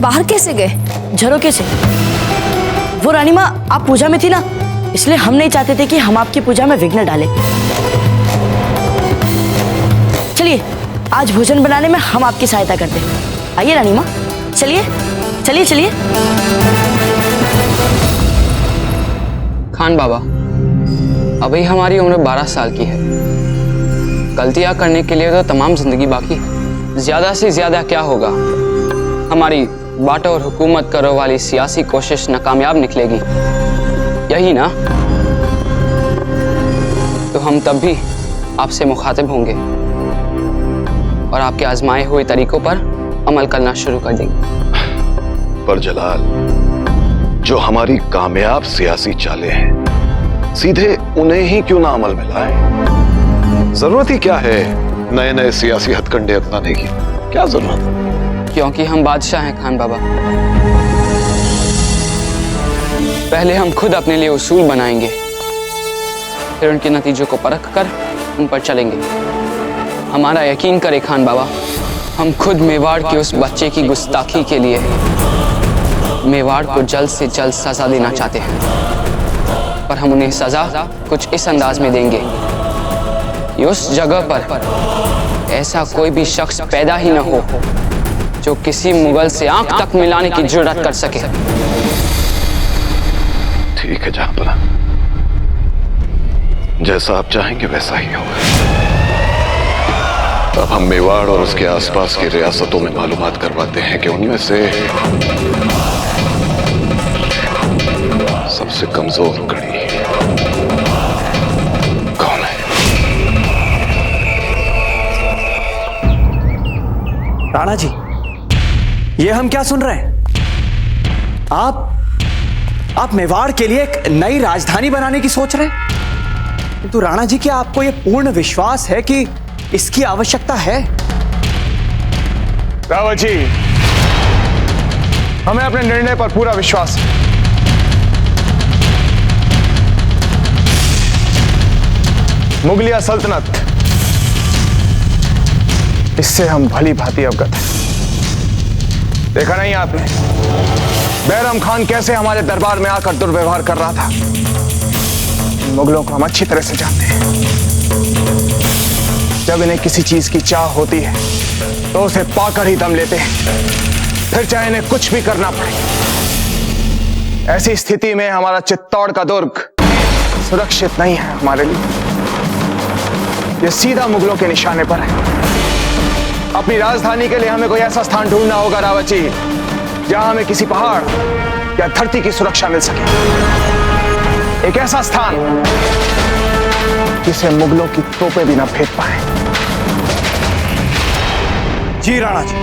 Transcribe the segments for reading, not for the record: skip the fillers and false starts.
बाहर कैसे गए? झरोके से। वो रानी माँ, आप पूजा में थी ना, इसलिए हम नहीं चाहते थे कि हम आपकी पूजा में विघ्न डालें। चलिए, आज भोजन बनाने में हम आपकी सहायता करते हैं। आइए रानी माँ, चलिए चलिए चलिए। खान बाबा, अभी हमारी उम्र 12 साल की है। गलतियां करने के लिए तो तमाम जिंदगी बाकी है। ज्यादा से ज्यादा क्या होगा, हमारी बांटो और हुकूमत करो वाली सियासी कोशिश नाकामयाब निकलेगी, यही ना? तो हम तब भी आपसे मुखातिब होंगे और आपके आजमाए हुए तरीकों पर अमल करना शुरू कर देंगे। पर जलाल, जो हमारी कामयाब सियासी चालें हैं, सीधे उन्हें ही क्यों ना अमल में लाएं? जरूरत ही क्या है नए नए सियासी हथकंडे अपनाने की? क्या जरूरत है? क्योंकि हम बादशाह हैं खान बाबा। पहले हम खुद अपने लिए उसूल बनाएंगे, फिर उनके नतीजों को परख कर उन पर चलेंगे। हमारा यकीन करे खान बाबा, हम खुद मेवाड़ के उस बच्चे की गुस्ताखी के लिए मेवाड़ को जल्द से जल्द सजा देना चाहते हैं, पर हम उन्हें सजा कुछ इस अंदाज में देंगे कि उस जगह पर ऐसा कोई भी शख्स पैदा ही न हो जो किसी मुगल से आंख तक मिलाने की जुर्रत कर सके। ठीक है जहांपना, जैसा आप चाहेंगे वैसा ही होगा। अब हम मेवाड़ और उसके आसपास की रियासतों में मालूमात करवाते हैं कि उनमें से सबसे कमजोर कड़ी कौन है। राणा जी, ये हम क्या सुन रहे हैं? आप मेवाड़ के लिए एक नई राजधानी बनाने की सोच रहे हैं? तो राणा जी, क्या आपको यह पूर्ण विश्वास है कि इसकी आवश्यकता है? रावत जी, हमें अपने निर्णय पर पूरा विश्वास है। मुगलिया सल्तनत, इससे हम भली भांति अवगत हैं। देखा नहीं आपने बैरम खान कैसे हमारे दरबार में आकर दुर्व्यवहार कर रहा था? मुगलों को हम अच्छी तरह से जानते हैं। जब इन्हें किसी चीज की चाह होती है तो उसे पाकर ही दम लेते हैं, फिर चाहे इन्हें कुछ भी करना पड़े। ऐसी स्थिति में हमारा चित्तौड़ का दुर्ग सुरक्षित नहीं है हमारे लिए। यह सीधा मुगलों के निशाने पर है। अपनी राजधानी के लिए हमें कोई ऐसा स्थान ढूंढना होगा रावत जी, जहां हमें किसी पहाड़ या धरती की सुरक्षा मिल सके। एक ऐसा स्थान जिसे मुगलों की तोपें भी ना भेद पाए। जी राणा जी।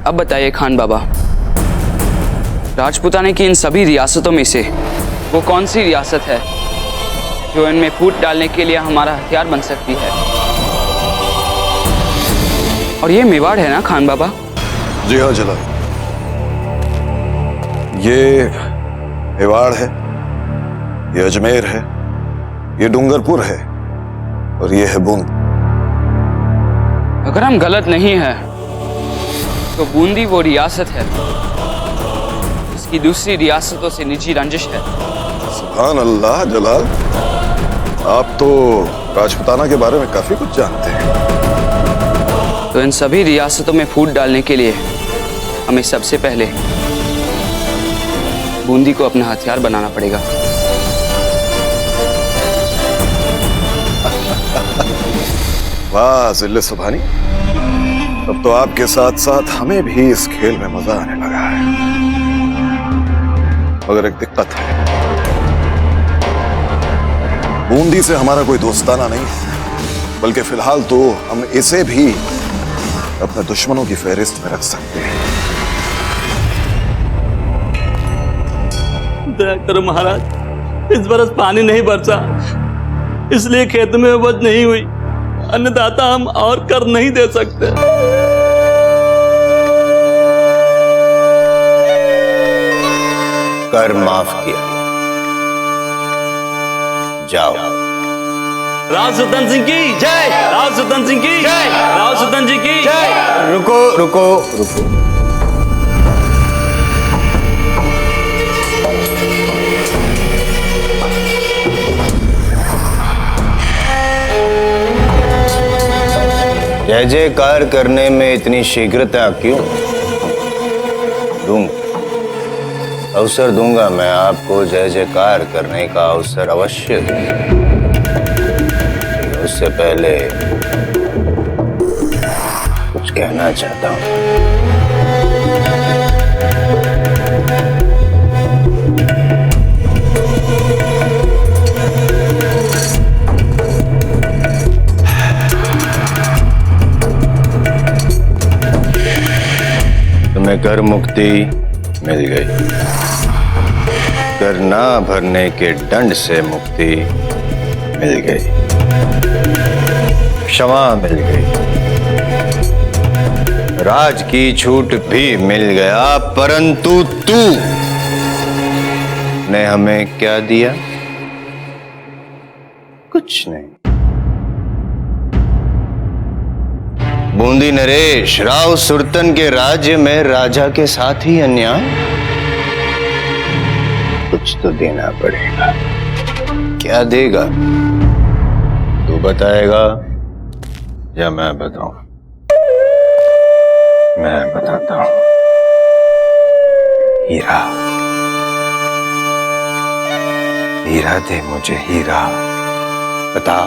अब बताइए खान बाबा, राजपूताने की इन सभी रियासतों में से वो कौन सी रियासत है जो इनमें फूट डालने के लिए हमारा हथियार बन सकती है? और ये मेवाड़ है ना खान बाबा? जी हाँ जलाल, ये मेवाड़ है, ये अजमेर है, ये डूंगरपुर है और ये है बूंद। अगर हम गलत नहीं है तो बूंदी वो रियासत है जिसकी दूसरी रियासतों से निजी रंजिश है। सुभान अल्लाह जलाल, आप तो राजपूताना के बारे में काफी कुछ जानते हैं। तो इन सभी रियासतों में फूट डालने के लिए हमें सबसे पहले बूंदी को अपना हथियार बनाना पड़ेगा। वाह जिल्ले सुभानी, अब तो आपके साथ साथ हमें भी इस खेल में मजा आने लगा है। मगर एक दिक्कत है, बूंदी से हमारा कोई दोस्ताना नहीं है, बल्कि फिलहाल तो हम इसे भी अपने दुश्मनों की फहरिस्त में रख सकते हैं। दया करो महाराज, इस बरस पानी नहीं बरसा, इसलिए खेत में उपज नहीं हुई। अन्नदाता हम और कर नहीं दे सकते। कर माफ किया, जाओ राव सुल्तान सिंह की जय, राव सुल्तान सिंह की जय, राव सुल्तान जी की जय। रुको रुको रुको। जय जयकार करने में इतनी शीघ्रता क्यों? अवसर दूंगा मैं आपको, जय जयकार करने का अवसर अवश्य दूंगा। उससे पहले कुछ कहना चाहता हूं। तुम्हें कर मुक्ति मिल गई, कर ना भरने के दंड से मुक्ति मिल गई, क्षमा मिल गई, राज की छूट भी मिल गया। परंतु तू ने हमें क्या दिया? कुछ नहीं। बूंदी नरेश, राव सुरतन के राज्य में राजा के साथ ही अन्याय। कुछ तो देना पड़ेगा। क्या देगा? तू बताएगा या मैं बताऊं? मैं बताता हूं। हीरा, हीरा दे मुझे हीरा। बता,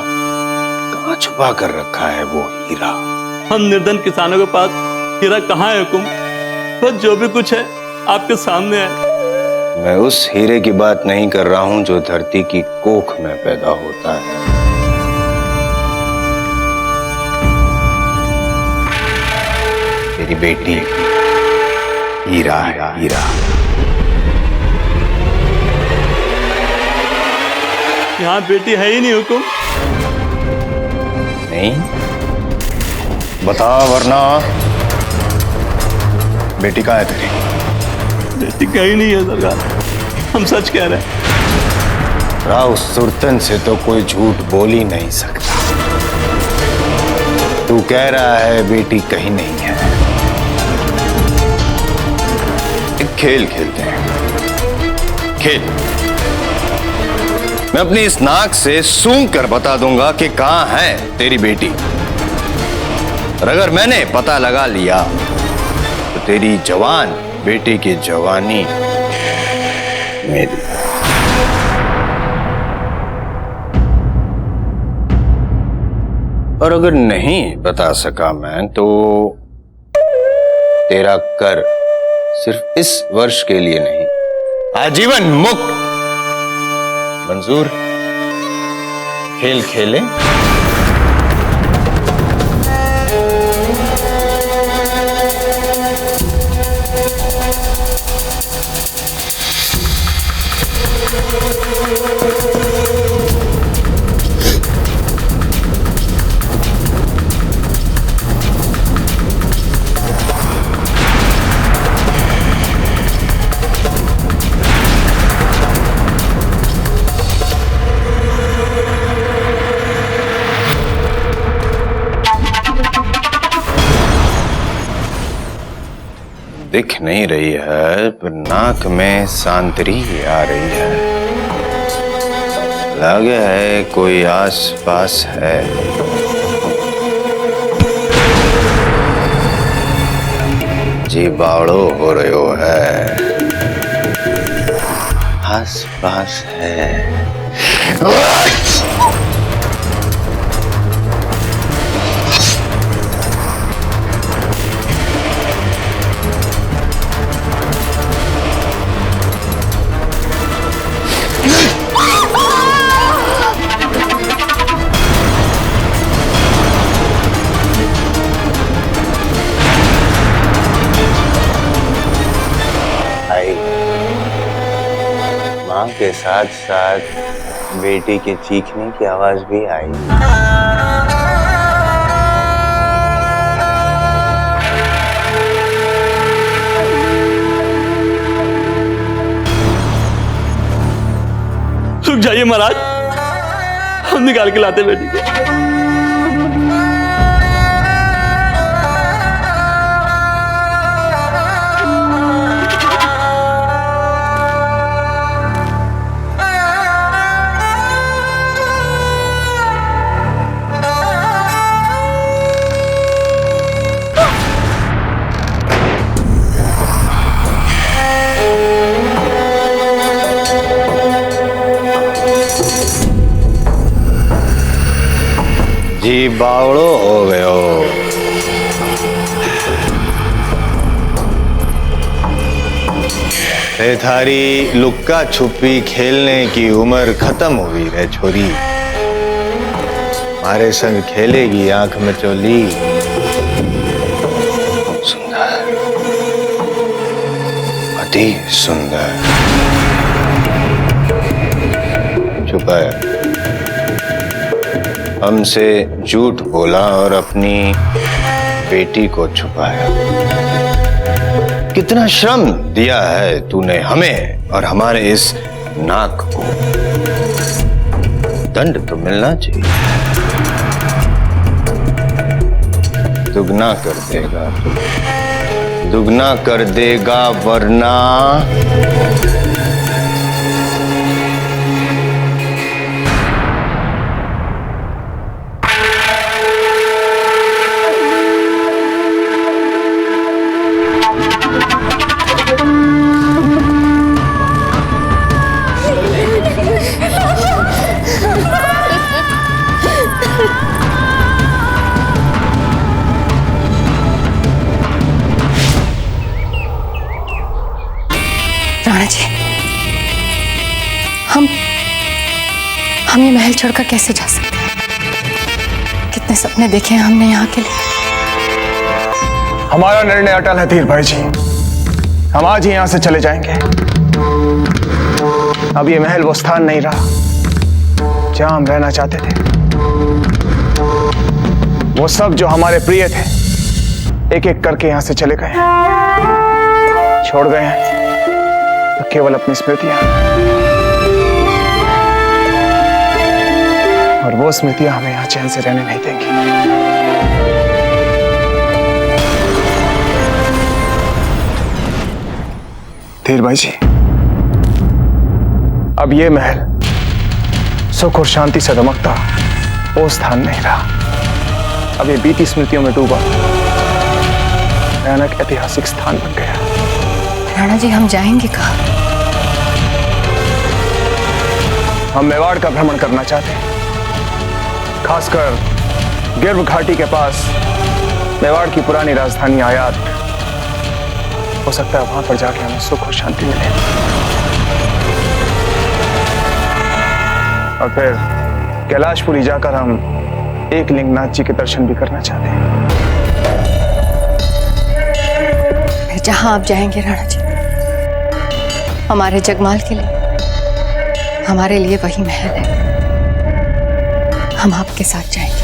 कहां छुपा कर रखा है वो हीरा? हम निर्धन किसानों के पास हीरा कहाँ है हुकुम? बस जो भी कुछ है आपके सामने है। मैं उस हीरे की बात नहीं कर रहा हूं जो धरती की कोख में पैदा होता है। तेरी बेटी हीरा है, हीरा। यहाँ बेटी है ही नहीं हुकुम। नहीं? बता वरना बेटी कहाँ है तेरी? बेटी कहीं नहीं है सरकार, हम सच कह रहे हैं। राव सुरतन से तो कोई झूठ बोल ही नहीं सकता। तू कह रहा है बेटी कहीं नहीं है। एक खेल खेलते हैं, खेल। मैं अपनी इस नाक से सूंघ कर बता दूंगा कि कहां है तेरी बेटी। और अगर मैंने पता लगा लिया तो तेरी जवान बेटी की जवानी मेरी। और अगर नहीं बता सका मैं तो तेरा कर सिर्फ इस वर्ष के लिए नहीं, आजीवन मुक्त। मंजूर? खेल खेले? दिख नहीं रही है पर नाक में सांतरी आ रही है। लगे है कोई आस पास है। जी बावड़ो हो रहे है, आस पास है। माँ के साथ साथ बेटी के चीखने की आवाज भी आई। रुक जाइए महाराज, हम निकाल के लाते बेटी को। जी बावड़ो हो गयो। रे थारी लुक्का छुपी खेलने की उम्र खत्म हुई रे छोरी। मारे संग खेलेगी आंख मचोली। सुंदर, अति सुंदर। छुपाया, हमसे झूठ बोला और अपनी बेटी को छुपाया। कितना श्रम दिया है तूने हमें और हमारे इस नाक को। दंड तो मिलना चाहिए। दुगना कर देगा, दुगना कर देगा वरना। राणा जी, हम ये महल छोड़कर कैसे जा सकते हैं? कितने सपने देखे हैं हमने यहाँ के लिए। हमारा निर्णय अटल है धीर भाई जी। हम आज ही यहां से चले जाएंगे। अब ये महल वो स्थान नहीं रहा जहां हम रहना चाहते थे। वो सब जो हमारे प्रिय थे एक एक करके यहां से चले गए, छोड़ गए हैं तो केवल अपनी स्मृतियां, और वो स्मृतियां हमें यहां चैन से रहने नहीं देंगी। धीर भाई जी, अब ये महल सुख और शांति से दमकता वो स्थान नहीं रहा। अब ये बीती स्मृतियों में डूबा भयानक ऐतिहासिक स्थान बन गया। राणा जी, हम जाएंगे कहाँ? हम मेवाड़ का भ्रमण करना चाहते हैं, खासकर गिर्व घाटी के पास मेवाड़ की पुरानी राजधानी आयात। हो सकता है वहां पर जाके हमें सुख और शांति मिले, और फिर कैलाशपुरी जाकर हम एकलिंगनाथ जी के दर्शन भी करना चाहते हैं। फिर जहां आप जाएंगे राणा जी, हमारे जगमाल के लिए, हमारे लिए वही महल है। हम आपके साथ जाएंगे।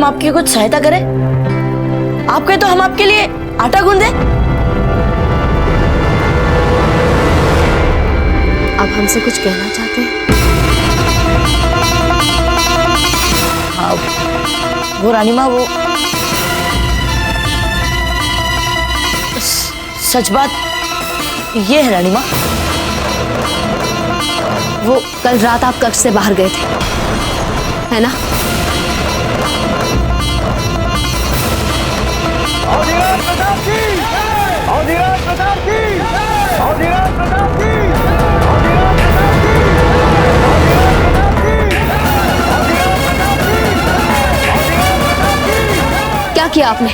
आपकी कुछ सहायता करें? आप कहे तो हम आपके लिए आटा गूंदे। आप हमसे कुछ कहना चाहते हैं? हाँ, वो रानी माँ, वो सच बात ये है रानी माँ, वो कल रात आप कक्ष से बाहर गए थे, है ना? क्या किया आपने?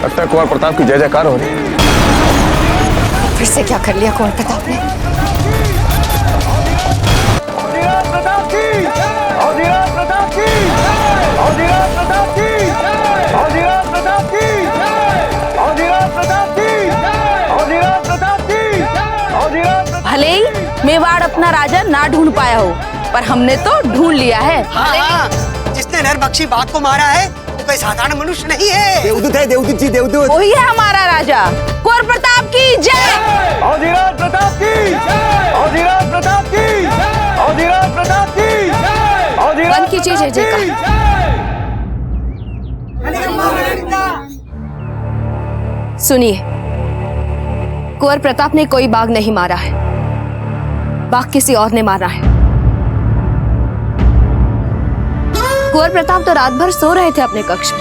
लगता है कुंवर प्रताप की जय जयकार हो रही है। फिर से क्या कर लिया कुंवर प्रताप ने? भले ही मेवाड़ अपना राजा ना ढूंढ पाया हो, पर हमने तो ढूंढ लिया है। हाँ, जिसने नरबक्षी बाघ को मारा है वो कोई साधारण मनुष्य नहीं है। देवदूत है, देवदूत जी, देवदूत। वही है हमारा राजा। कुंवर प्रताप की जय। अधिराज प्रताप की जय। अधिराज प्रताप की जय। अधिराज प्रताप की जय। बंद कीजिए जय जयकार। सुनिए, कुंवर प्रताप ने कोई बाघ नहीं मारा है, बाघ किसी और ने मारा है। कुंवर प्रताप तो रात भर सो रहे थे अपने कक्ष में।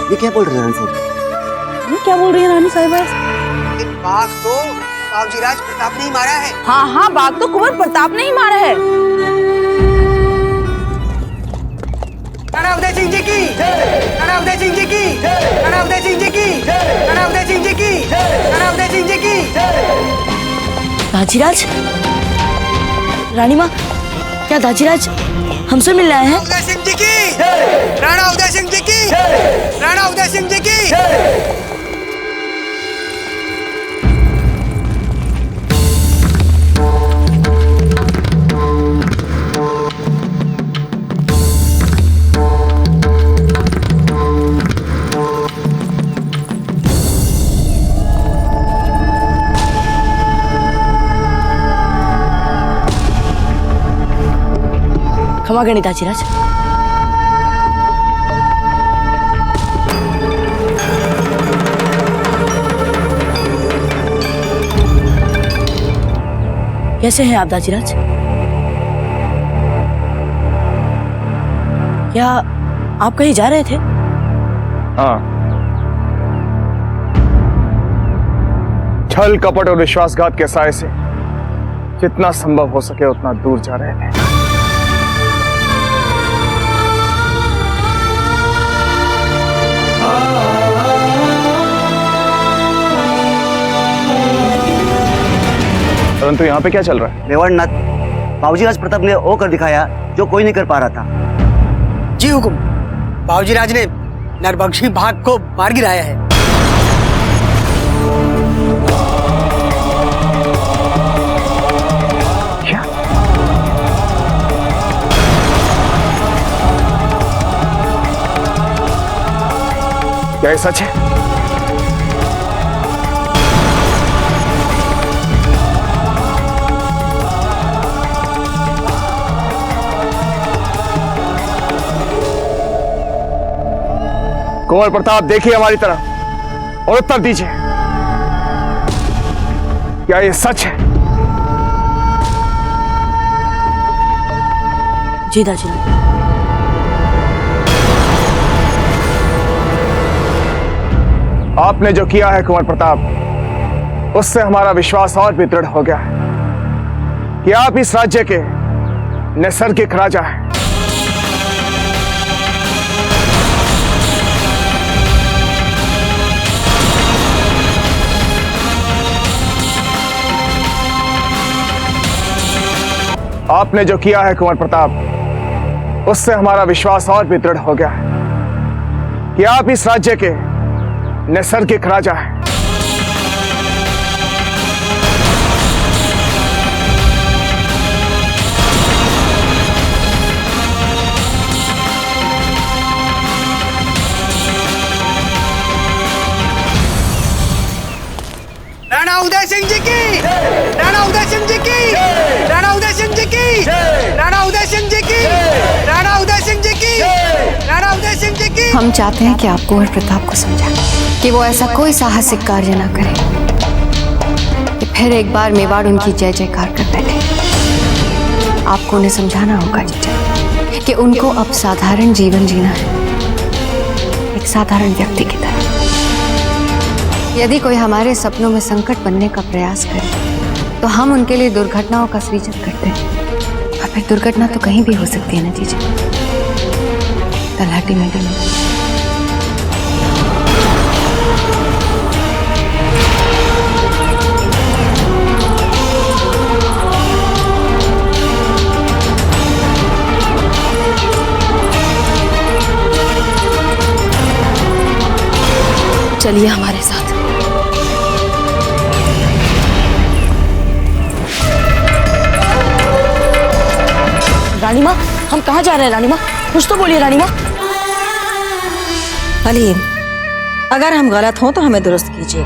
ये क्या बोल रही है रानी साहब? क्या बोल रही है रानी साहिबा? बाघ तो बाबूजीराज प्रताप ने ही मारा है। हाँ हाँ, बाघ तो कुंवर प्रताप ने ही मारा है। राणा उदय सिंह जी की, राणा उदय सिंह जी की, राणा उदय सिंह जी की, राणा उदय सिंह जी की, राणा उदय सिंह जी की। दाजीराज, रानी माँ, क्या दाजीराज हमसे मिलने आए हैं? उदय सिंह जी की, राणा उदय सिंह जी की, राणा उदय सिंह जी की। क्षमा करनी दाजीराज। कैसे हैं आप दाजीराज? क्या आप कहीं जा रहे थे? हाँ, छल कपट और विश्वासघात के साए से जितना संभव हो सके उतना दूर जा रहे थे। परंतु यहाँ पे क्या चल रहा है? मेवाड़नाथ, बाबूजीराज प्रताप ने वो कर दिखाया जो कोई नहीं कर पा रहा था। जी हुकुम, बाबूजीराज ने नरबक्षी बाघ को मार गिराया है। क्या? क्या ये सच है? कुंवर प्रताप, देखिए हमारी तरफ और उत्तर दीजिए, क्या ये सच है? जी दाजीराज। आपने जो किया है कुंवर प्रताप, उससे हमारा विश्वास और भी दृढ़ हो गया है कि आप इस राज्य के नैसर्गिक राजा हैं। आपने जो किया है कुंवर प्रताप, उससे हमारा विश्वास और भी दृढ़ हो गया है कि आप इस राज्य के नैसर्गिक राजा है। राणा उदय सिंह जी की, राणा उदय सिंह जी की, राणा उदय सिंह जी की, राणा उदय सिंह जी की, राणा उदय सिंह जी की, राणा उदय सिंह जी की। हम चाहते हैं कि आप कुंवर प्रताप को समझाएं कि वो ऐसा कोई साहसिक कार्य ना करे कि फिर एक बार मेवाड़ उनकी जय जयकार कर बैठे। आपको उन्हें समझाना होगा जीजा कि उनको अब साधारण जीवन जीना है, एक साधारण व्यक्ति की तरह। यदि कोई हमारे सपनों में संकट बनने का प्रयास करे तो हम उनके लिए दुर्घटनाओं का सृजन करते हैं, और फिर दुर्घटना तो कहीं भी हो सकती है ना जीजा, तलहटी में भी नहीं। चलिए हमारे साथ। रानी माँ, हम कहाँ जा रहे हैं रानी माँ? कुछ तो बोलिए रानी माँ। हलीम, अगर हम गलत हों तो हमें दुरुस्त कीजिए,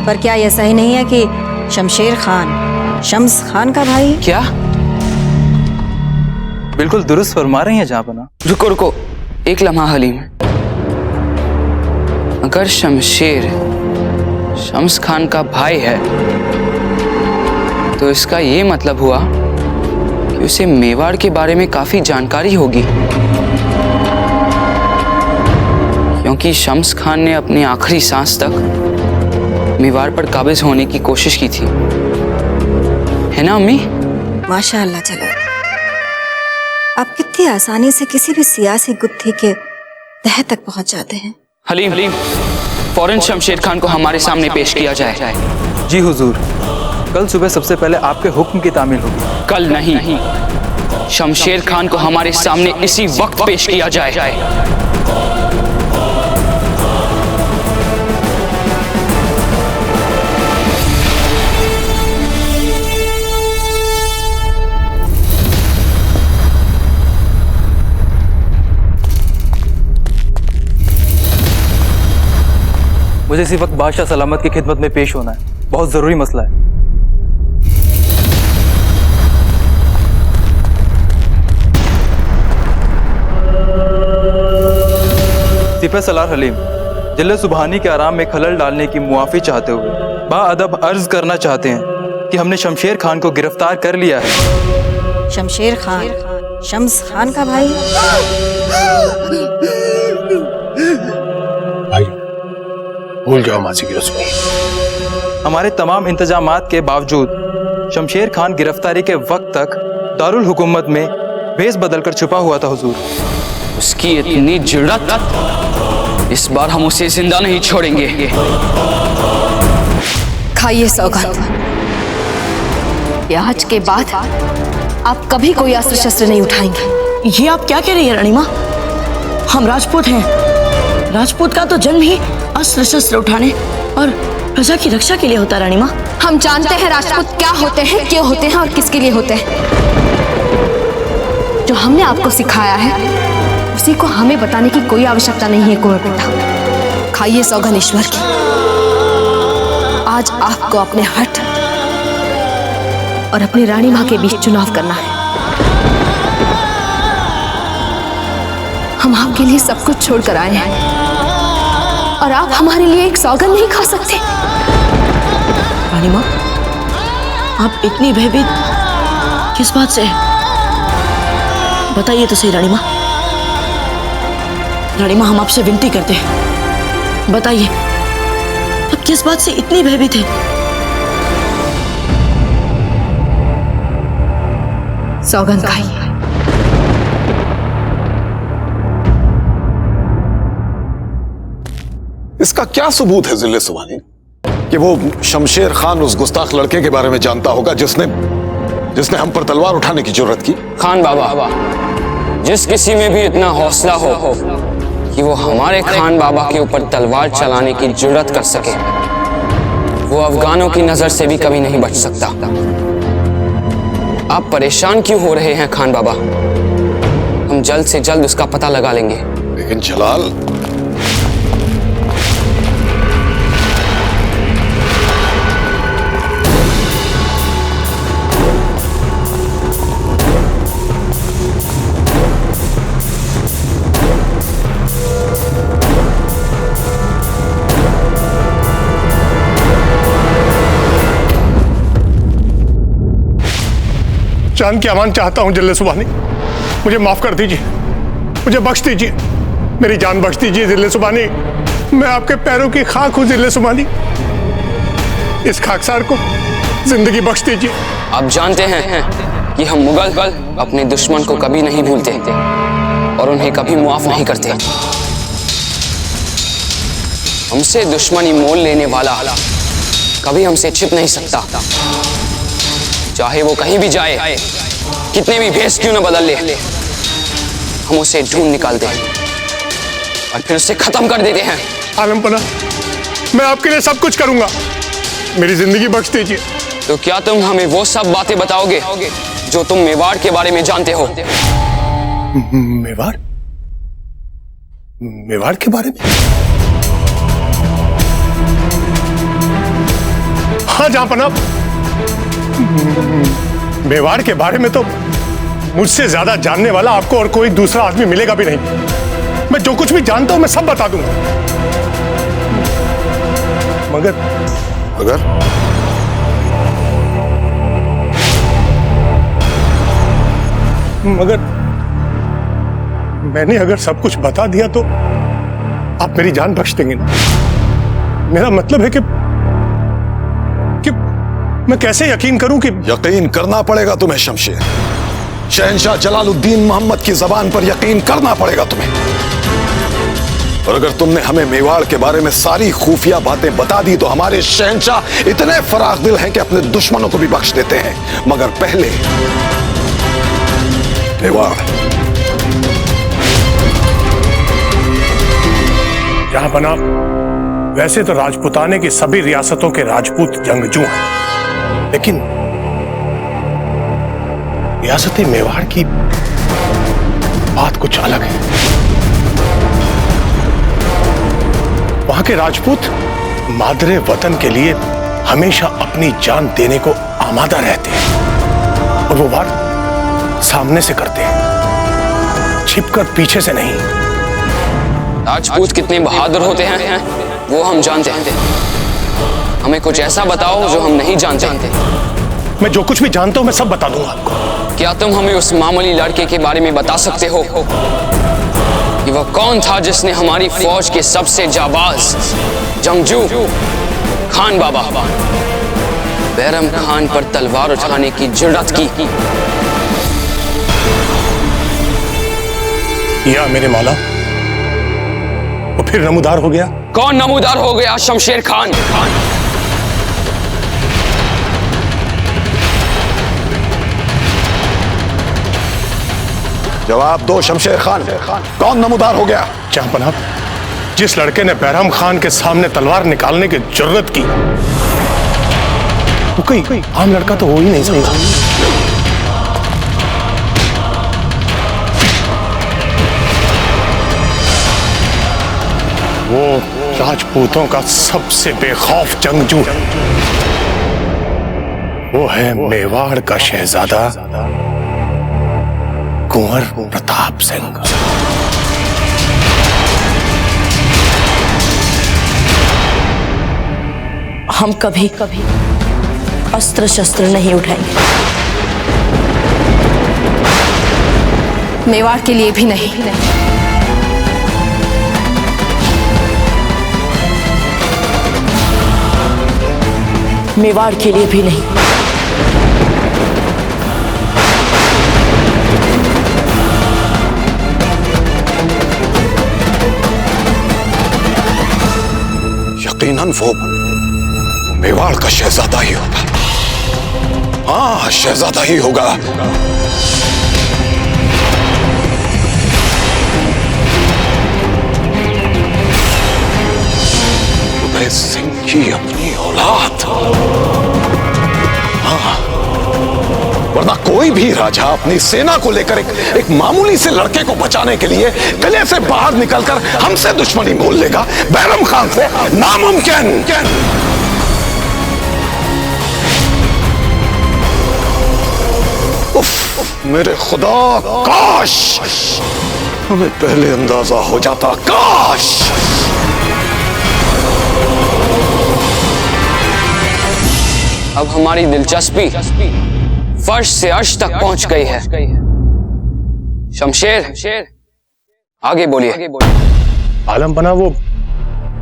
पर क्या यह सही नहीं है कि शमशेर खान शम्स खान का भाई? क्या? बिल्कुल दुरुस्त फरमा रही हैं जहाँपना। रुको रुको, एक लम्हा हलीम। अगर शमशेर शम्स खान का भाई है तो इसका ये मतलब हुआ कि उसे मेवाड़ के बारे में काफी जानकारी होगी, क्योंकि शम्स खान ने अपनी आखिरी सांस तक मेवाड़ पर काबिज होने की कोशिश की थी, है ना अम्मी? माशाअल्लाह। चलो, आप कितनी आसानी से किसी भी सियासी गुत्थी के तह तक पहुंच जाते हैं। हलीम, फौरन शमशेर खान को हमारे सामने पेश किया जाए। जी हुजूर, कल सुबह सबसे पहले आपके हुक्म की तामील होगी। कल नहीं, शमशेर खान को हमारे सामने इसी वक्त पेश किया जाए। मुझे इसी वक्त बादशाह सलामत की खिदमत में पेश होना है, बहुत जरूरी मसला है। सिपह सलार हलीम, जिले सुबहानी के आराम में खलल डालने की मुआफी चाहते हुए बाअदब अर्ज करना चाहते हैं कि हमने शमशेर खान को गिरफ्तार कर लिया है। शमशेर खान शम्स खान का भाई? भूल जाओ मासी की रस्म। हमारे तमाम इंतजामात के बावजूद शमशेर खान गिरफ्तारी के वक्त तक दारुल हुकूमत में भेस बदलकर छुपा हुआ था हुजूर। उसकी इतनी जुर्रत, इस बार हम उसे जिंदा नहीं छोड़ेंगे। खाइए सौगंध कि आज के बाद आप कभी कोई अस्त्र शस्त्र नहीं उठाएंगे। ये आप क्या कह रही हैं रानी माँ? हम राजपूत हैं, राजपूत का तो जन्म ही अस्त्र शस्त्र उठाने और प्रजा की रक्षा के लिए होता है रानी माँ। हम जानते हैं राजपूत क्या होते हैं, क्यों होते हैं और किसके लिए होते हैं। जो हमने आपको सिखाया है उसी को हमें बताने की कोई आवश्यकता नहीं है कुंवर प्रताप। खाइए सौगंध ईश्वर की, आज आपको अपने हट और अपनी रानी माँ के बीच चुनाव करना है। हम आपके लिए सब कुछ छोड़कर आए हैं और आप हमारे लिए एक सौगंध नहीं खा सकते। रानी माँ, आप इतनी भयभीत किस बात से है? बताइए तो सही रानी माँ। रानी माँ, हम आपसे विनती करते हैं, बताइए आप किस बात से इतनी भयभीत है? सौगंध खाइए। इसका क्या सबूत है जिले सुबहानी कि वो शमशेर खान उस गुस्ताख लड़के के बारे में जानता होगा जिसने हम पर तलवार उठाने की जरूरत की? खान बाबा, जिस किसी में भी इतना हौसला हो कि वो हमारे खान बाबा के ऊपर तलवार चलाने की जुर्रत कर सके, वो अफगानों की नजर से भी कभी नहीं बच सकता। आप परेशान क्यों हो रहे हैं खान बाबा? हम जल्द से जल्द उसका पता लगा लेंगे। लेकिन जलाल, जान की अमान चाहता हूं जिल्ले सुबानी, मुझे माफ कर दीजिए, मुझे बख्श दीजिए, मेरी जान बख्श दीजिए जिल्ले सुबानी। मैं आपके पैरों की खाक हूं जिल्ले सुबानी, इस खाकसार को जिंदगी बख्श दीजिए। आप जानते हैं कि हम मुगल अपने दुश्मन को कभी नहीं भूलते और उन्हें कभी मुआफ नहीं करते। हमसे दुश्मनी मोल लेने वाला कभी हमसे छिप नहीं सकता, चाहे वो कहीं भी जाए, कितने भी भेष क्यों न बदल ले। हम उसे ढूंढ निकालते हैं और फिर उसे खत्म कर देते हैं। आलमपना, मैं आपके लिए सब कुछ करूंगा, मेरी जिंदगी बख्श दीजिए। तो क्या तुम हमें वो सब बातें बताओगे जो तुम मेवाड़ के बारे में जानते हो? मेवाड़? मेवाड़ के बारे में? हाँ जहांपना, मेवाड़ के बारे में तो मुझसे ज्यादा जानने वाला आपको और कोई दूसरा आदमी मिलेगा भी नहीं। मैं जो कुछ भी जानता हूं मैं सब बता दूंगा। मगर मैंने अगर सब कुछ बता दिया तो आप मेरी जान बख्श देंगे ना? मेरा मतलब है कि मैं कैसे यकीन करूं कि... यकीन करना पड़ेगा तुम्हें शमशेर। शहंशाह जलालुद्दीन मोहम्मद की जबान पर यकीन करना पड़ेगा तुम्हें। और अगर तुमने हमें मेवाड़ के बारे में सारी खुफिया बातें बता दी तो हमारे शहंशाह इतने फराख दिल हैं कि अपने दुश्मनों को भी बख्श देते हैं। मगर पहले मेवाड़। जहां बना, वैसे तो राजपुताने की सभी रियासतों के राजपूत जंगजू हैं, लेकिन रियासत मेवाड़ की बात कुछ अलग है। वहां के राजपूत मादरे वतन के लिए हमेशा अपनी जान देने को आमादा रहते हैं, और वो वार सामने से करते हैं, छिपकर पीछे से नहीं। राजपूत कितने बहादुर होते हैं वो हम जानते हैं। हमें कुछ ऐसा बताओ जो हम नहीं जानते। मैं जो कुछ भी जानता हूं मैं सब बता दूंगा आपको। क्या तुम हमें उस मामूली लड़के के बारे में बता सकते हो कि वह कौन था जिसने हमारी फौज के सबसे जाबाज जंगजू खान बाबा बैरम खान पर तलवार उठाने की जुर्रत की? या मेरे मौला, वो फिर नमूदार हो गया? कौन नमूदार हो गया? शमशेर खान। जवाब दो शमशेर खान, कौन नमूदार हो गया? जहांपनाह, जिस लड़के ने बैरम खान के सामने तलवार निकालने की जुर्रत की, वो कोई आम लड़का तो हो ही नहीं सकता। वो राजपूतों का सबसे बेखौफ जंगजू, वो है मेवाड़ का शहजादा कुंवर प्रताप सिंह। हम कभी कभी अस्त्र शस्त्र नहीं उठाएंगे, मेवाड़ के लिए भी नहीं। मेवाड़ के लिए भी नहीं। यकीनन वो मेवाड़ का शहजादा ही होगा। हाँ, शहजादा ही होगा। उदय सिंह की अपनी औलाद। हाँ, वरना कोई भी राजा अपनी सेना को लेकर एक मामूली से लड़के को बचाने के लिए किले से बाहर निकलकर हमसे दुश्मनी मोल लेगा। बैरम खान से नामुमकिन। उफ, मेरे खुदा, काश हमें पहले अंदाजा हो जाता। काश। अब हमारी दिलचस्पी फर्श से अर्श तक पहुंच गई है। शमशेर, आगे बोलिए। आलम बना वो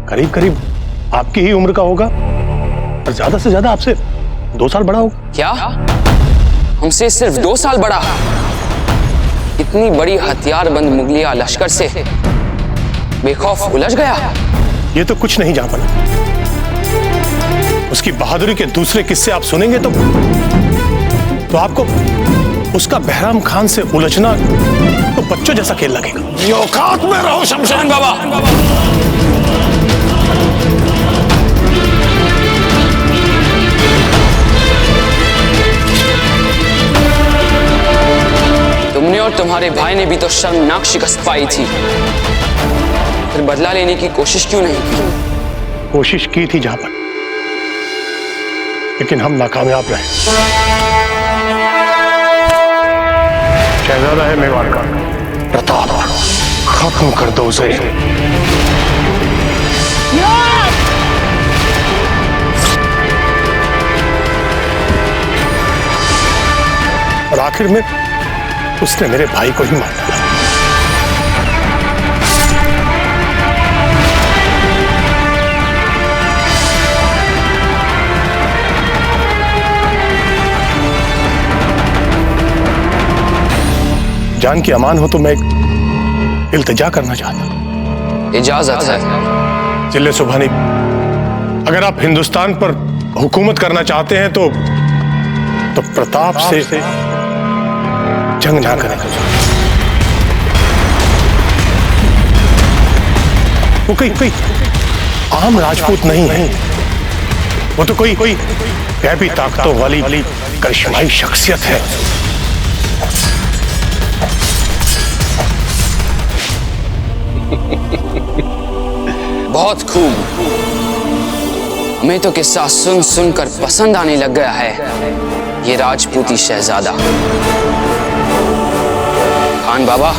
करीब करीब आपकी ही उम्र का होगा और ज्यादा से ज्यादा आपसे 2 साल बड़ा होगा। क्या? हमसे सिर्फ 2 साल बड़ा? इतनी बड़ी हथियारबंद मुगलिया लश्कर से बेखौफ उलझ गया? ये तो कुछ नहीं जान पाना। उसकी बहादुरी के दूसरे किस्से आप सुनेंगे तो आपको उसका बहराम खान से उलझना तो बच्चों जैसा खेल लगेगा। औकात में रहो शमशान बाबा। तुमने और तुम्हारे भाई ने भी तो शर्मनाक शिकस्त पाई थी, फिर बदला लेने की कोशिश क्यों नहीं की? कोशिश की थी जहां पर, लेकिन हम नाकामयाब रहे। शहजादा है मेवाड़ का प्रताप, खत्म कर दो उसे। और आखिर में उसने मेरे भाई को ही मार डाला। जान की अमान हो तो मैं एक इल्तिजा करना चाहता हूं। इजाजत है। जिले सुबहानी, अगर आप हिंदुस्तान पर हुकूमत करना चाहते हैं तो प्रताप से जंग ना करें। वो कोई आम राजपूत नहीं है, वो तो कोई गैबी ताकतों वाली करिश्माई शख्सियत है। बहुत खूब। हमें तो किस्सा सुन सुनकर पसंद आने लग गया है ये राजपूती शहजादा। खान बाबा,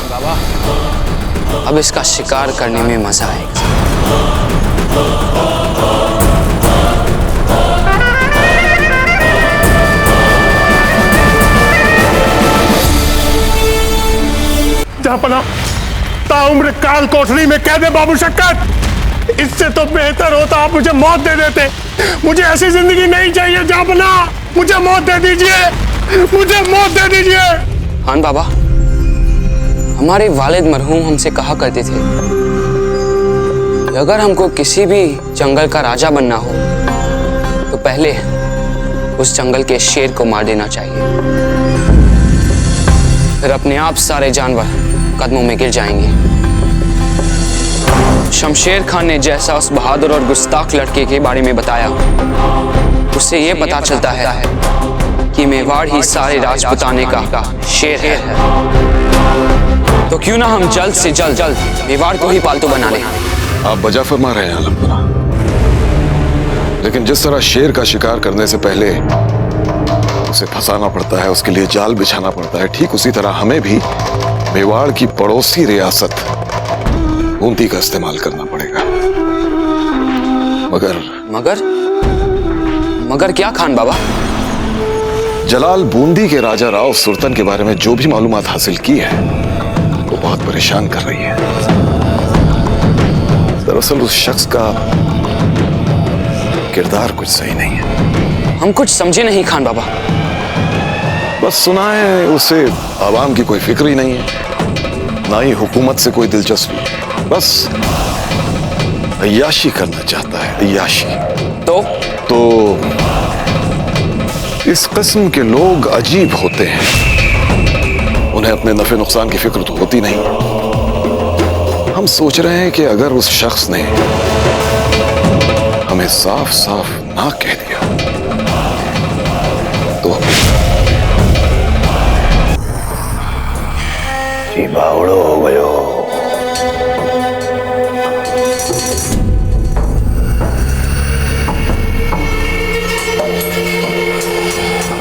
अब इसका शिकार करने में मजा आएगा। जहापना ताउम्र काल कोठरी में कैद है बाबू शक्कर। इससे तो बेहतर होता आप मुझे मौत दे देते। मुझे ऐसी जिंदगी नहीं चाहिए जहापना, मुझे मौत दे दीजिए, मुझे मौत दे दीजिए। खान बाबा, हमारे वालिद मरहूम हमसे कहा करते थे कि अगर हमको किसी भी जंगल का राजा बनना हो तो पहले उस जंगल के शेर को मार देना चाहिए, फिर अपने आप सारे जानवर कदमों में गिर जाएंगे। शमशेर खान ने जैसा उस बहादुर और गुस्ताख लड़के के बारे में बताया, उससे यह पता चलता है कि मेवाड़ ही सारे राजपुताने का शेर है। तो क्यों ना हम जल्द से जल्द मेवाड़ को ही पालतू बना लें। आप वजह फरमा रहे हैं आलमपुरा, लेकिन जिस तरह शेर का शिकार करने से पहले उसे फंसाना पड़ता है, उसके लिए जाल बिछाना पड़ता है, ठीक उसी तरह हमें भी मेवाड़ की पड़ोसी रियासत बूंदी का इस्तेमाल करना पड़ेगा। मगर क्या खान बाबा? जलाल बूंदी के राजा राव सुल्तान के बारे में जो भी मालूमात हासिल की है वो बहुत परेशान कर रही है। दरअसल उस शख्स का किरदार कुछ सही नहीं है। हम कुछ समझे नहीं खान बाबा। बस सुना है उसे आवाम की कोई फिक्र ही नहीं है, ना ही हुकूमत से कोई दिलचस्पी, बस अय्याशी करना चाहता है। अय्याशी तो इस किस्म के लोग अजीब होते हैं, उन्हें अपने नफे नुकसान की फिक्र तो होती नहीं। हम सोच रहे हैं कि अगर उस शख्स ने हमें साफ साफ ना कह दिया तो जी बावड़ो हो गयो।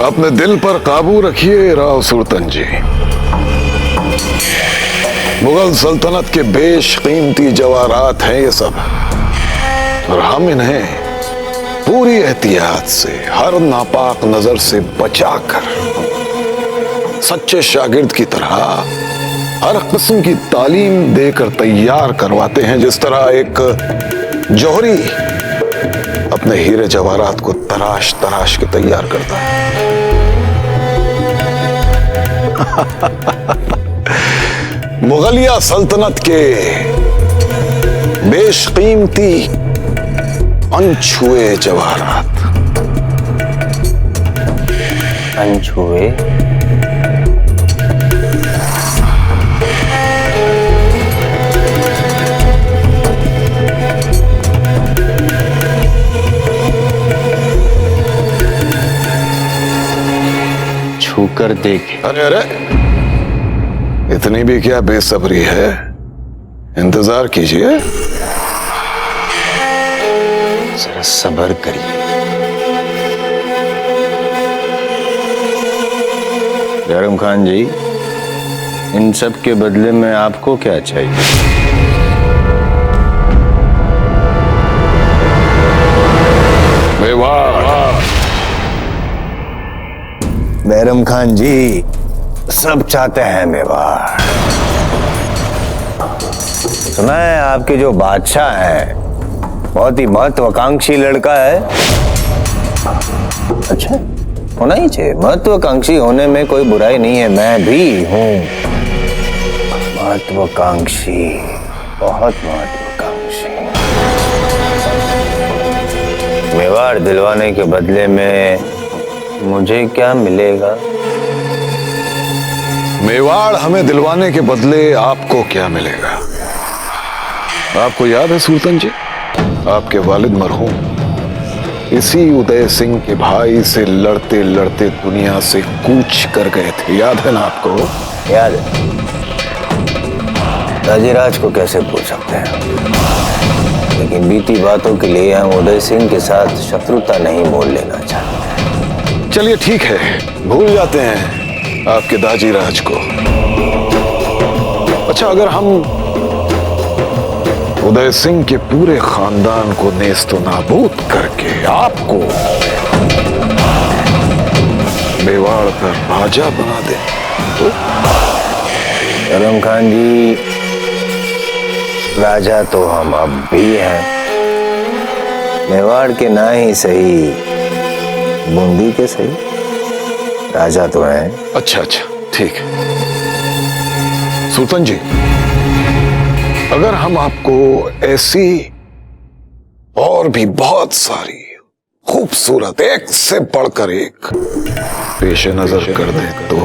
अपने दिल पर काबू रखिए राव सुल्तान जी। मुगल सल्तनत के बेशकीमती जवाहरात हैं ये सब, और हम इन्हें पूरी एहतियात से, हर नापाक नजर से बचाकर सच्चे शागिर्द की तरह हर किस्म की तालीम देकर तैयार करवाते हैं, जिस तरह एक जौहरी अपने हीरे जवाहरात को तराश तराश के तैयार करता है। मुगलिया सल्तनत के बेशकीमती अनछुए जवाहरात। अनछुए? छूकर देखे। अरे अरे, इतनी भी क्या बेसब्री है? इंतजार कीजिए, जरा सब्र करिए। बैरम खान जी, इन सब के बदले में आपको क्या चाहिए? मेवाड़। बैरम खान जी, सब चाहते हैं मेवाड़। सुना है आपके जो बादशाह हैं बहुत ही महत्वाकांक्षी लड़का है। अच्छा, होना ही चाहिए। महत्वाकांक्षी होने में कोई बुराई नहीं है, मैं भी हूं महत्वाकांक्षी, बहुत महत्वाकांक्षी। मेवाड़ दिलवाने के बदले में मुझे क्या मिलेगा? मेवाड़ हमें दिलवाने के बदले आपको क्या मिलेगा? आपको याद है सुल्तान जी, आपके वालिद मरहूम इसी उदय सिंह के भाई से लड़ते लड़ते दुनिया से कूच कर गए थे, याद है ना आपको? याद है। राजीराज को कैसे भूल सकते हैं, लेकिन बीती बातों के लिए हम उदय सिंह के साथ शत्रुता नहीं मोल लेना चाहते। चलिए ठीक है, भूल जाते हैं आपके दाजीराज को। अच्छा, अगर हम उदय सिंह के पूरे खानदान को नेस्तो नाबूद करके आपको मेवाड़ का राजा बना दे तो? बैरम खान जी, राजा तो हम अब भी हैं, मेवाड़ के ना ही सही, बूंदी के सही, राजा तो हैं। अच्छा अच्छा, ठीक है सुल्तान जी, अगर हम आपको ऐसी और भी बहुत सारी खूबसूरत, एक से बढ़कर एक पेश नजर कर दे तो?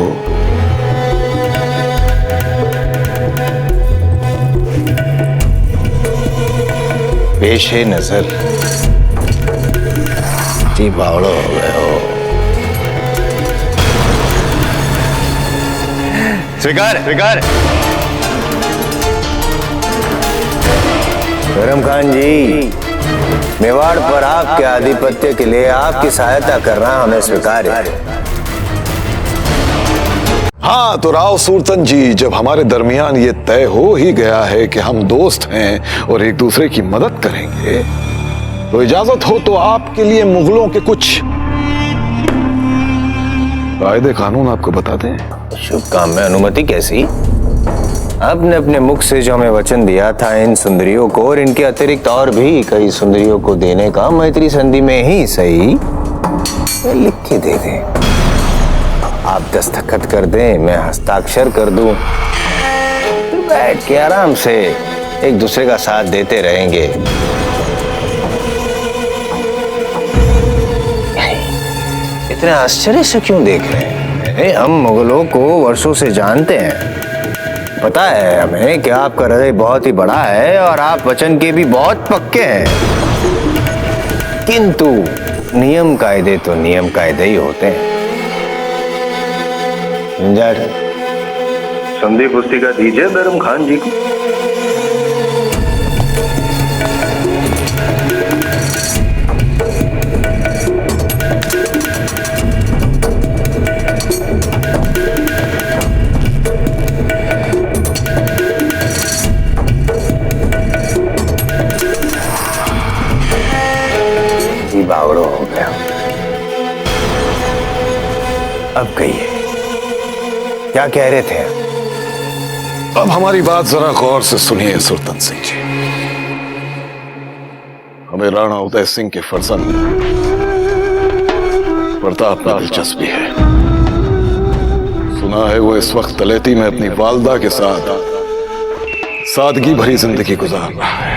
पेशे नजर जी बावड़ो हो गए हो। स्वीकार स्वीकार। बैरम खान जी, मेवाड़ पर आपके आधिपत्य के लिए आपकी सहायता करना हमें स्वीकार है। हाँ तो राव सुल्तान जी, जब हमारे दरमियान ये तय हो ही गया है कि हम दोस्त हैं और एक दूसरे की मदद करेंगे, तो इजाजत हो तो आपके लिए मुगलों के कुछ कायदे कानून आपको बता दें। शुभ काम में अनुमति कैसी? आपने अपने मुख से जो हमें वचन दिया था इन सुंदरियों को और इनके अतिरिक्त और भी कई सुंदरियों को देने का, मैत्री संधि में ही सही लिख के दे दें। आप दस्तखत कर दें, मैं हस्ताक्षर कर दूं, फिर बैठ के आराम से एक दूसरे का साथ देते रहेंगे। इतने आश्चर्य से क्यों देख रहे हैं? हम मुगलों को वर्षों से जानते हैं, पता है हमें कि आपका हृदय बहुत ही बड़ा है और आप वचन के भी बहुत पक्के हैं। किंतु नियम कायदे तो नियम कायदे ही होते हैं। संधि पुस्तिका दीजिए बैरम खान जी को। बावड़ो हो गया। अब कहिए क्या कह रहे थे? अब हमारी बात जरा गौर से सुनिए सुरतन सिंह जी। हमें राणा उदय सिंह के फर्जंद प्रताप में दिलचस्पी है। सुना है वो इस वक्त तलेती में अपनी वालदा के साथ सादगी भरी जिंदगी गुजार रहा है।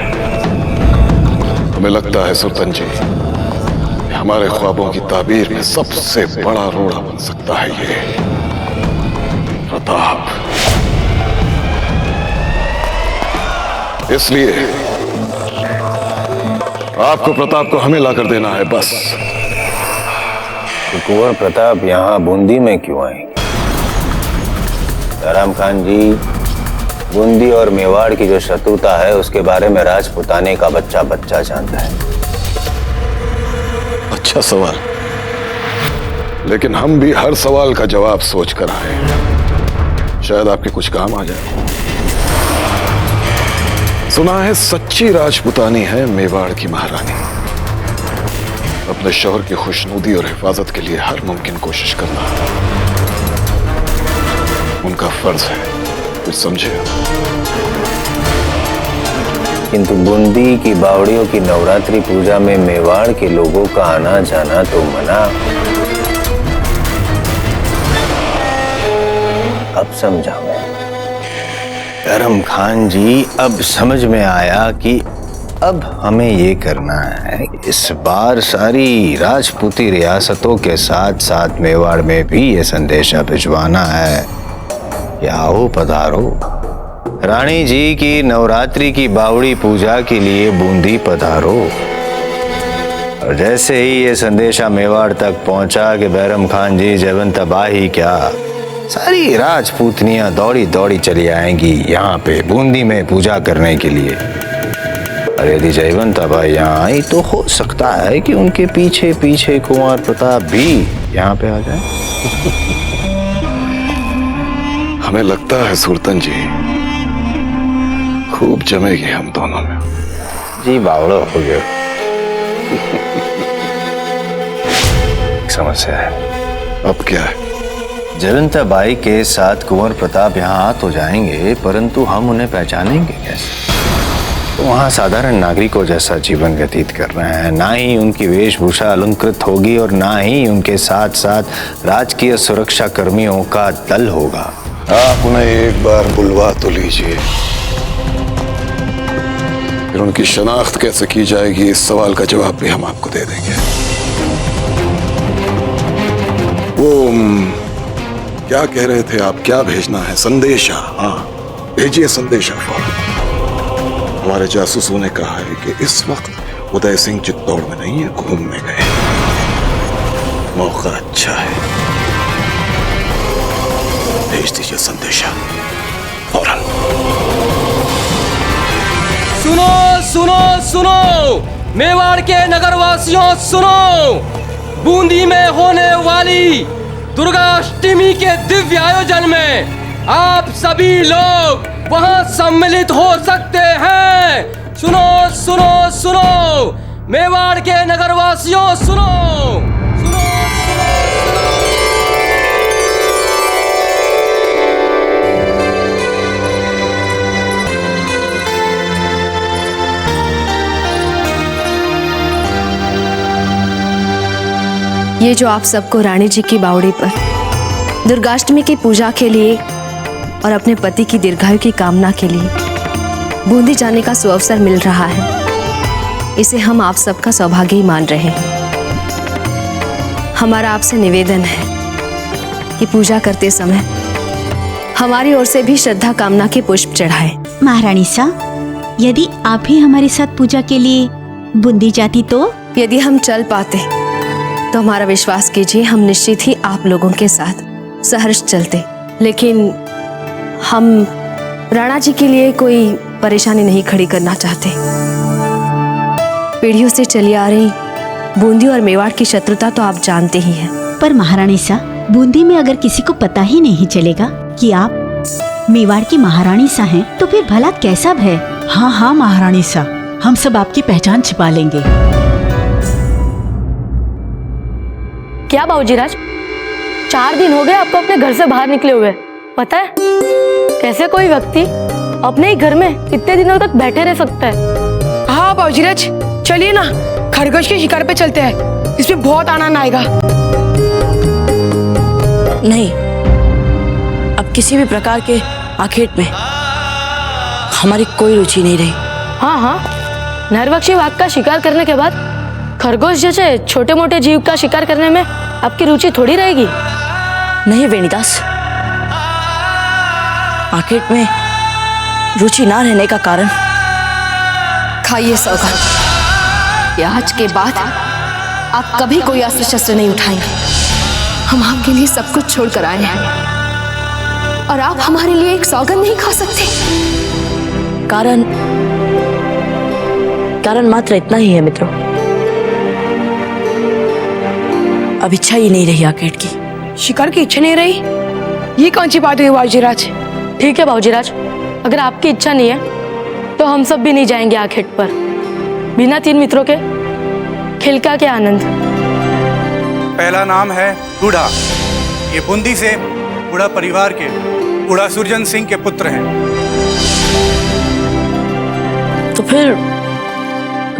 हमें लगता है सुरतन जी, हमारे ख्वाबों की ताबीर में सबसे बड़ा रोड़ा बन सकता है ये प्रताप। इसलिए आपको प्रताप को हमें लाकर देना है बस। तो कुंवर प्रताप यहाँ बूंदी में क्यों आएंगे? राम खान जी, बूंदी और मेवाड़ की जो शत्रुता है उसके बारे में राजपुताने का बच्चा बच्चा जानता है। अच्छा सवाल, लेकिन हम भी हर सवाल का जवाब सोच कर आए, शायद आपके कुछ काम आ जाए। सुना है सच्ची राजपुतानी है मेवाड़ की महारानी। अपने शौहर की खुशनुदी और हिफाजत के लिए हर मुमकिन कोशिश करना उनका फर्ज है, कुछ समझे? किंतु बूंदी की बावड़ियों की नवरात्रि पूजा में मेवाड़ के लोगों का आना जाना तो मना। अब समझा मैं। करम खान जी, अब समझ में आया कि अब हमें ये करना है, इस बार सारी राजपूती रियासतों के साथ साथ मेवाड़ में भी ये संदेशा भिजवाना है कि आओ पधारो, रानी जी की नवरात्रि की बावड़ी पूजा के लिए बूंदी पधारो। और जैसे ही ये संदेशा मेवाड़ तक पहुंचा कि बैरम खान जी जयवंत तबाही क्या, सारी राजपूतनियां दौड़ी दौड़ी चली आएंगी यहाँ पे बूंदी में पूजा करने के लिए। और यदि जयवंत तबाही यहाँ आई तो हो सकता है कि उनके पीछे पीछे कुंवर प्रताप भी यहाँ पे आ जाए। हमें लगता है सुरतन जी खूब जमेगी हम दोनों में। जी बावड़ो हो गए। समस्या है। अब क्या है? जयवंत बाई के साथ कुंवर प्रताप यहाँ आ तो जाएंगे, परंतु हम उन्हें पहचानेंगे कैसे? तो वहाँ साधारण नागरिकों जैसा जीवन व्यतीत कर रहे हैं, ना ही उनकी वेशभूषा अलंकृत होगी और ना ही उनके साथ साथ राजकीय सुरक्षा कर्मियों का दल होगा। आप उन्हें एक बार बुलवा तो लीजिए, फिर उनकी शनाख्त कैसे की जाएगी इस सवाल का जवाब भी हम आपको दे देंगे। वो क्या कह रहे थे आप? क्या भेजना है? संदेशा? हाँ भेजिए संदेशा फौरन। हमारे जासूसों ने कहा है कि इस वक्त उदय सिंह चित्तौड़ में नहीं है, घूमने गए। मौका अच्छा है, भेज दीजिए संदेशा फौरन। सुनो सुनो सुनो मेवाड़ के नगरवासियों, सुनो, बूंदी में होने वाली दुर्गाष्टमी के दिव्य आयोजन में आप सभी लोग वहां सम्मिलित हो सकते हैं। सुनो सुनो सुनो मेवाड़ के नगरवासियों, सुनो सुनो सुनो, ये जो आप सबको रानी जी की बावड़ी पर दुर्गाष्टमी की पूजा के लिए और अपने पति की दीर्घायु की कामना के लिए बूंदी जाने का सुअवसर मिल रहा है, इसे हम आप सबका सौभाग्य ही मान रहे हैं। हमारा आपसे निवेदन है कि पूजा करते समय हमारी ओर से भी श्रद्धा कामना के पुष्प चढ़ाएं। महारानी सा, यदि आप भी हमारे साथ पूजा के लिए बूंदी जाती तो यदि हम चल पाते तो हमारा विश्वास कीजिए हम निश्चित ही आप लोगों के साथ सहर्ष चलते, लेकिन हम राणा जी के लिए कोई परेशानी नहीं खड़ी करना चाहते। पीढ़ियों से चली आ रही बूंदी और मेवाड़ की शत्रुता तो आप जानते ही हैं। पर महारानी सा, बूंदी में अगर किसी को पता ही नहीं चलेगा कि आप मेवाड़ की महारानी सा हैं, तो फिर भला कैसा भय? हाँ हाँ महारानी सा, हम सब आपकी पहचान छिपा लेंगे। क्या बाबूजीराज, 4 दिन हो गए आपको अपने घर से बाहर निकले हुए। पता है कैसे कोई व्यक्ति अपने ही घर में इतने दिनों तक बैठे रह सकता है? हाँ बाबूजीराज, चलिए ना खरगोश के शिकार पे चलते हैं, इसमें बहुत आनंद आएगा। नहीं, अब किसी भी प्रकार के आखेट में हमारी कोई रुचि नहीं रही। हाँ हाँ, नरभक्षी वाघ का शिकार करने के बाद खरगोश जैसे छोटे मोटे जीव का शिकार करने में आपकी रुचि थोड़ी रहेगी। नहीं वेणीदास, आखेट में रुचि ना रहने का कारण खाइए सौगंध कि आज के बाद आप कभी कोई अस्त्र शस्त्र नहीं उठाएंगे। हम आपके लिए सब कुछ छोड़कर आए हैं और आप हमारे लिए एक सौगंध नहीं खा सकते। कारण मात्र इतना ही है मित्रों, अब इच्छा ही नहीं रही आखेट की। शिकार की इच्छा नहीं रही? ये कौन सी बात हुई बाबूजीराज? ठीक है बाबूजीराज, अगर आपकी इच्छा नहीं है तो हम सब भी नहीं जाएंगे आखेट पर, बिना 3 मित्रों के खिलका के आनंद। पहला नाम है बूढ़ा, ये बूंदी से बूढ़ा परिवार के बूढ़ा सुरजन सिंह के पुत्र हैं। तो फिर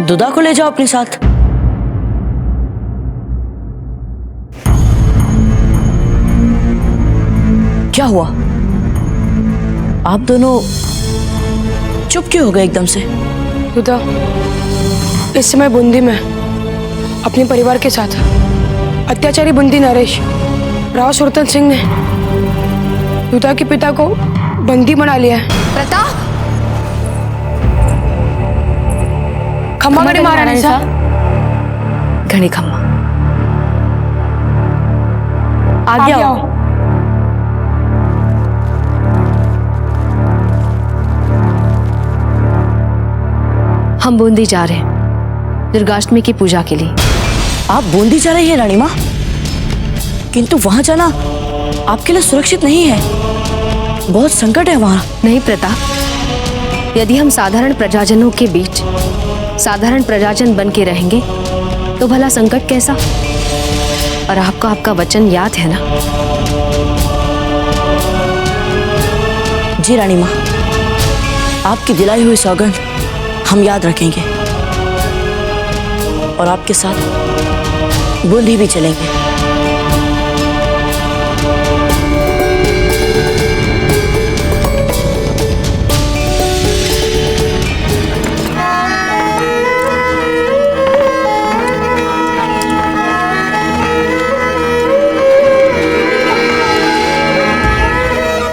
दुदा को ले जाओ अपने साथ। क्या हुआ, आप दोनों चुप क्यों हो गए एकदम से? दुदा इस समय बूंदी में अपने परिवार के साथ अत्याचारी बंदी नरेश राव सुरतन सिंह ने दुदा के पिता को बंदी बना लिया है। प्रताप, खम्मा गणी महारानी सा। घनी खम्मा, आगे आओ। हम बूंदी जा रहे हैं दुर्गाष्टमी की पूजा के लिए। आप बूंदी जा रही है रानी माँ, किंतु वहां जाना आपके लिए सुरक्षित नहीं है, बहुत संकट है वहां। नहीं प्रताप, यदि हम साधारण प्रजाजनों के बीच साधारण प्रजाजन बन के रहेंगे तो भला संकट कैसा? और आपको आपका वचन याद है ना? जी रानी माँ, आपकी दिलाई हुई सौगंध हम याद रखेंगे और आपके साथ बूंदी भी चलेंगे।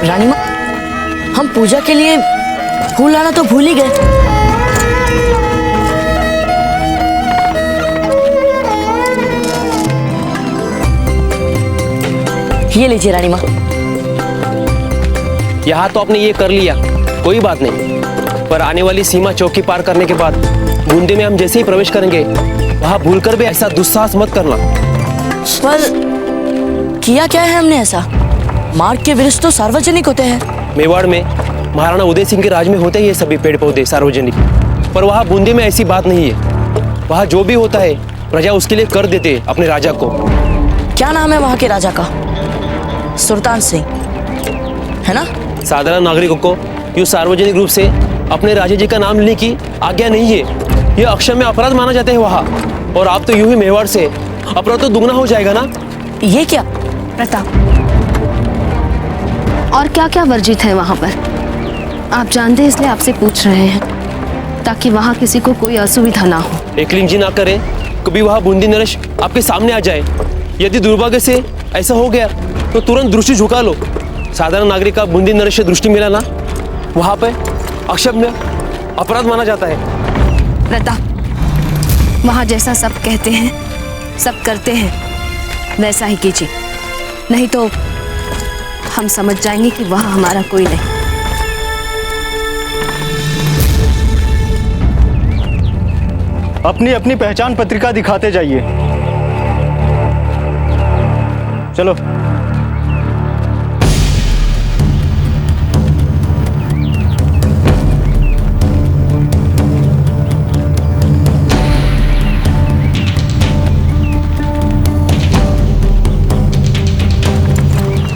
रानी माँ, हम पूजा के लिए फूल लाना तो भूल ही गए। ये लीजिए रानी माँ। यहाँ तो आपने ये कर लिया, कोई बात नहीं, पर आने वाली सीमा चौकी पार करने के बाद बूंदी में हम जैसे ही प्रवेश करेंगे वहां भूलकर भी ऐसा दुस्साहस मत करना। पर किया क्या है हमने ऐसा? मार्ग के वृक्ष तो सार्वजनिक होते हैं। मेवाड़ में महाराणा उदय सिंह के राज में होते ही ये सभी पेड़ पौधे सार्वजनिक, पर वहाँ बूंदी में ऐसी बात नहीं है। वहाँ जो भी होता है प्रजा उसके लिए कर देते अपने राजा को। क्या नाम है वहाँ के राजा का? सुल्तान सिंह, है ना? साधारण नागरिकों को यूँ सार्वजनिक रूप से अपने राजा जी का नाम लेने की आज्ञा नहीं है, यह अक्षम्य अपराध माना जाता है वहाँ। और आप तो यूं ही मेवाड़ से अपराध तो दुगना हो जाएगा ना। ये क्या प्रताप, और क्या क्या वर्जित है वहां पर? आप जानते हैं इसलिए आपसे पूछ रहे हैं, ताकि वहां किसी को कोई असुविधा ना हो। एकलिंग जी ना करें, कभी वहां बूंदी नरेश आपके सामने आ जाए, यदि दुर्भाग्य से ऐसा हो गया तो तुरंत दृष्टि झुका लो। साधारण नागरिक का बूंदी नरेश से दृष्टि मिला ना, वहां पे अक्षम्य अपराध माना जाता है। प्रताप, वहां जैसा सब कहते हैं, सब करते हैं, वैसा ही कीजिए, नहीं तो हम समझ जाएंगे कि वहां हमारा कोई नहीं। अपनी अपनी पहचान पत्रिका दिखाते जाइए। चलो।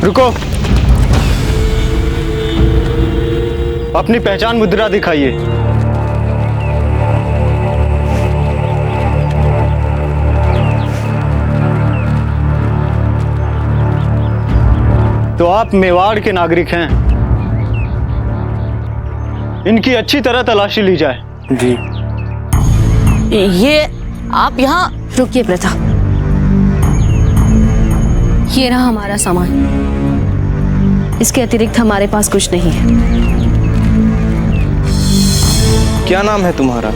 रुको, अपनी पहचान मुद्रा दिखाइए। तो आप मेवाड़ के नागरिक हैं। इनकी अच्छी तरह तलाशी ली जाए। जी। ये आप यहाँ रुकिए प्रताप, ये रहा हमारा सामान, इसके अतिरिक्त हमारे पास कुछ नहीं है। क्या नाम है तुम्हारा?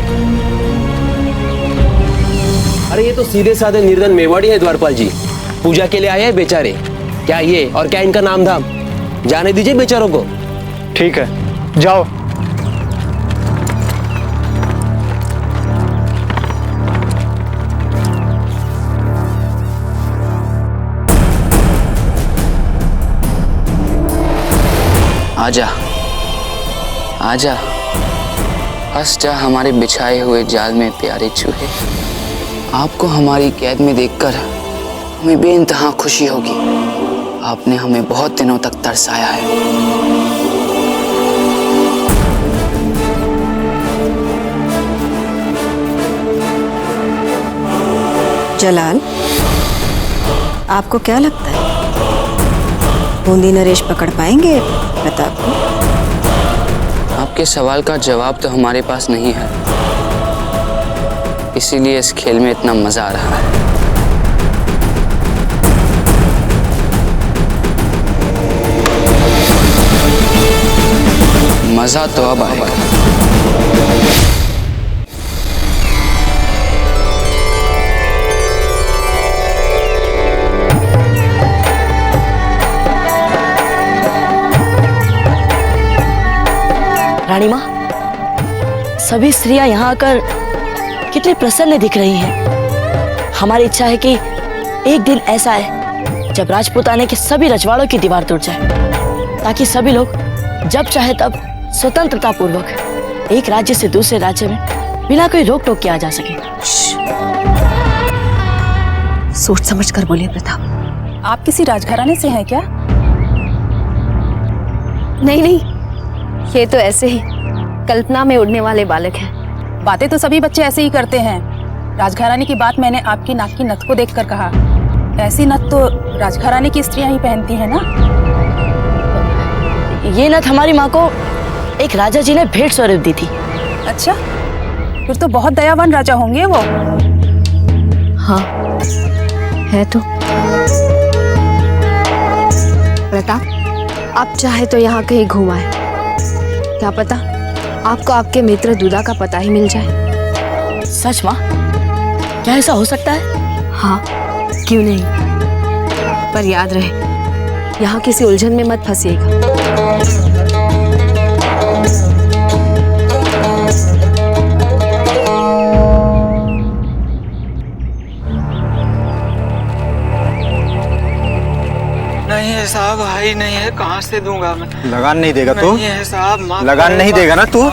अरे ये तो सीधे साधे निर्धन मेवाड़ी है द्वारपाल जी, पूजा के लिए आए हैं बेचारे। क्या ये और क्या इनका नाम धाम, जाने दीजिए बेचारों को। ठीक है, जाओ। आजा, आजा, हंस जा हमारे बिछाए हुए जाल में प्यारे चूहे। आपको हमारी कैद में देखकर हमें बेइंतहा खुशी होगी। आपने हमें बहुत दिनों तक तरसाया है। जलाल, आपको क्या लगता है बूंदी नरेश पकड़ पाएंगे प्रताप को? आपके सवाल का जवाब तो हमारे पास नहीं है, इसीलिए इस खेल में इतना मजा आ रहा है। मजा तो अब आएगा। रानी माँ, सभी स्त्रियां यहाँ आकर कितनी प्रसन्न दिख रही हैं। हमारी इच्छा है कि एक दिन ऐसा आए जब राजपूताने के सभी रजवाड़ों की दीवार टूट जाए, ताकि सभी लोग जब चाहे तब स्वतंत्रता पूर्वक एक राज्य से दूसरे राज्य में बिना कोई रोक टोक के आ जा सके। सोच समझ कर बोलिए प्रताप। आप किसी राजघराने से हैं क्या? नहीं नहीं, ये तो ऐसे ही कल्पना में उड़ने वाले बालक हैं। बातें तो सभी बच्चे ऐसे ही करते हैं। राजघराने की बात मैंने आपकी नाक की नथ को देखकर कहा। ऐसी नथ तो राजघराने की स्त्रियां ही पहनती हैं ना। ये नथ हमारी माँ को एक राजा जी ने भेंट स्वरूप दी थी। अच्छा, फिर तो बहुत दयावान राजा होंगे वो। हाँ है तो। प्रताप, आप चाहे तो यहाँ कहीं घुमाए, क्या पता आपको आपके मित्र दूधा का पता ही मिल जाए। सच माँ, क्या ऐसा हो सकता है? हाँ, क्यों नहीं, पर याद रहे यहाँ किसी उलझन में मत फंसिएगा। नहीं है साहब, भाई नहीं है, कहाँ से दूंगा मैं? लगान नहीं देगा तू? नहीं है साहब, लगान नहीं देगा ना तू?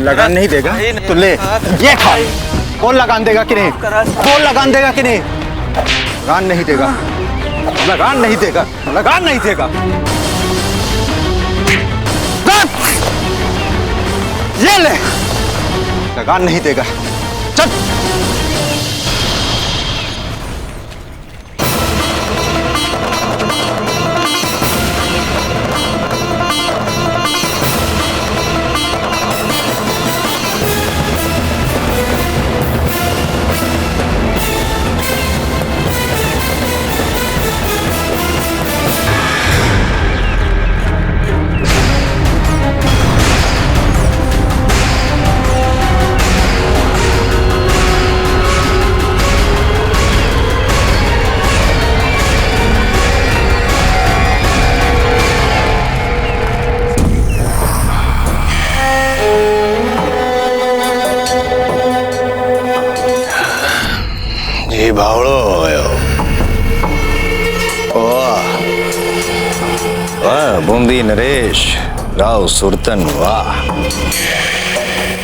लगान नहीं देगा तो ले, ये खा। कौन लगान देगा कि नहीं? कौन लगान देगा कि नहीं? लगान नहीं देगा, लगान नहीं देगा, लगान नहीं देगा। ये ले, लगान नहीं देगा। चल। ही बावड़ो हो गए हो। वाह वाह बूंदी नरेश, राव सुरतन, वाह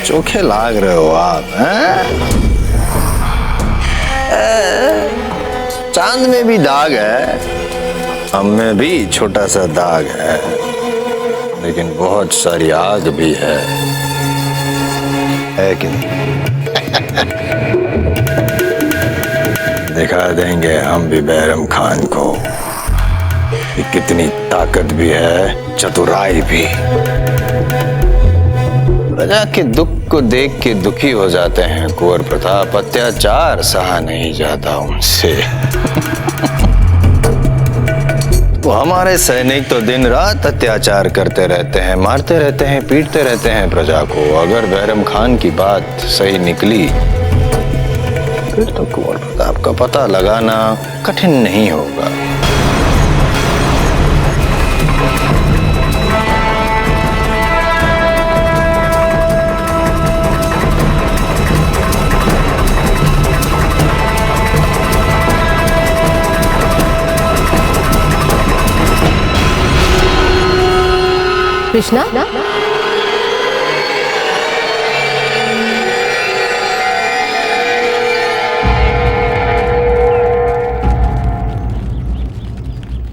चोखे लाग रहे हो आप हैं? चांद में भी दाग है, हम में भी छोटा सा दाग है, लेकिन बहुत सारी आग भी है कि नहीं? दिखा देंगे हम भी बैरम खान को कि कितनी ताकत भी है, चतुराई भी। प्रजा के दुख को देख के दुखी हो जाते हैं कुंवर प्रताप, अत्याचार सहा नहीं जाता उनसे। वो हमारे सैनिक तो दिन रात अत्याचार करते रहते हैं, मारते रहते हैं, पीटते रहते हैं प्रजा को। अगर बैरम खान की बात सही निकली फिर तो कुंवर प्रताप का पता लगाना कठिन नहीं होगा। कृष्णा,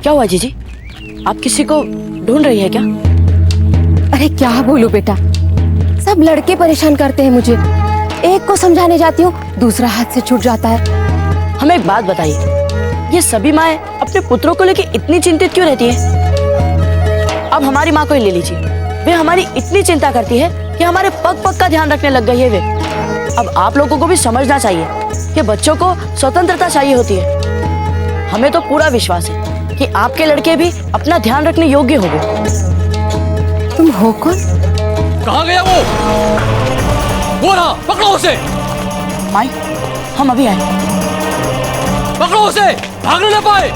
क्या हुआ जीजी? आप किसी को ढूंढ रही है क्या? अरे क्या बोलूं बेटा, सब लड़के परेशान करते हैं मुझे। एक को समझाने जाती हूँ, दूसरा हाथ से छूट जाता है। हमें एक बात बताइए, ये सभी माएं अपने पुत्रों को लेकर इतनी चिंतित क्यों रहती है? अब हमारी माँ को ही ले लीजिए, वे हमारी इतनी चिंता करती है कि हमारे पग पग का ध्यान रखने लग गई है वे। अब आप लोगों को भी समझना चाहिए कि बच्चों को स्वतंत्रता चाहिए होती है। हमें तो पूरा विश्वास है कि आपके लड़के भी अपना ध्यान रखने योग्य होंगे। तुम हो कौन? कहाँ गया वो रहा, पकड़ो उसे। माई, हम अभी आए। पकड़ो उसे, भागने न पाए।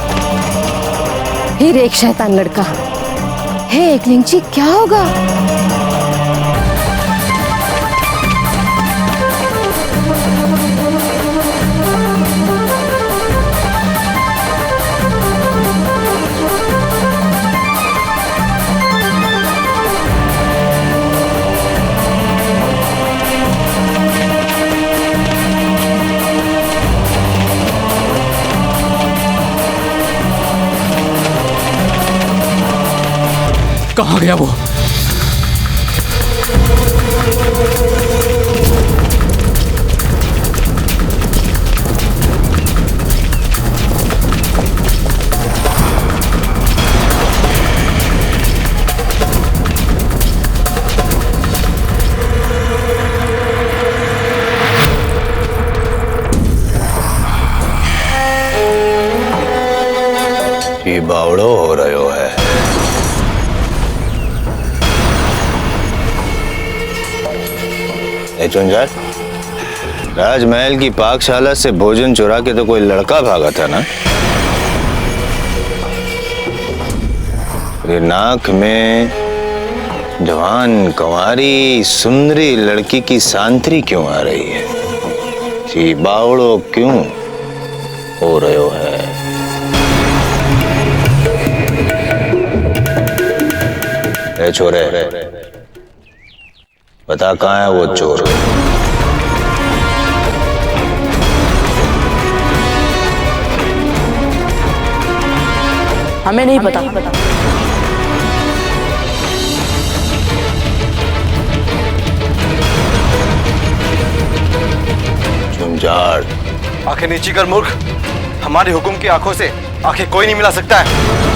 फिर एक शैतान लड़का। हे एकलिंग जी, क्या होगा? कहाँ गया वो? ये बावड़ो हो रहे है। चुंजार, राजमहल की पाकशाला से भोजन चुरा के तो कोई लड़का भागा था ना? ये नाक में जवान कंवारी सुंदरी लड़की की सांतरी क्यों आ रही है? जी बावड़ो क्यों हो रहे हो है? ए छोरे, बता कहाँ है वो चोर? हमें नहीं पता। चुंजार, आंखें नीची कर मूर्ख, हमारे हुक्म की आंखों से आंखें कोई नहीं मिला सकता है।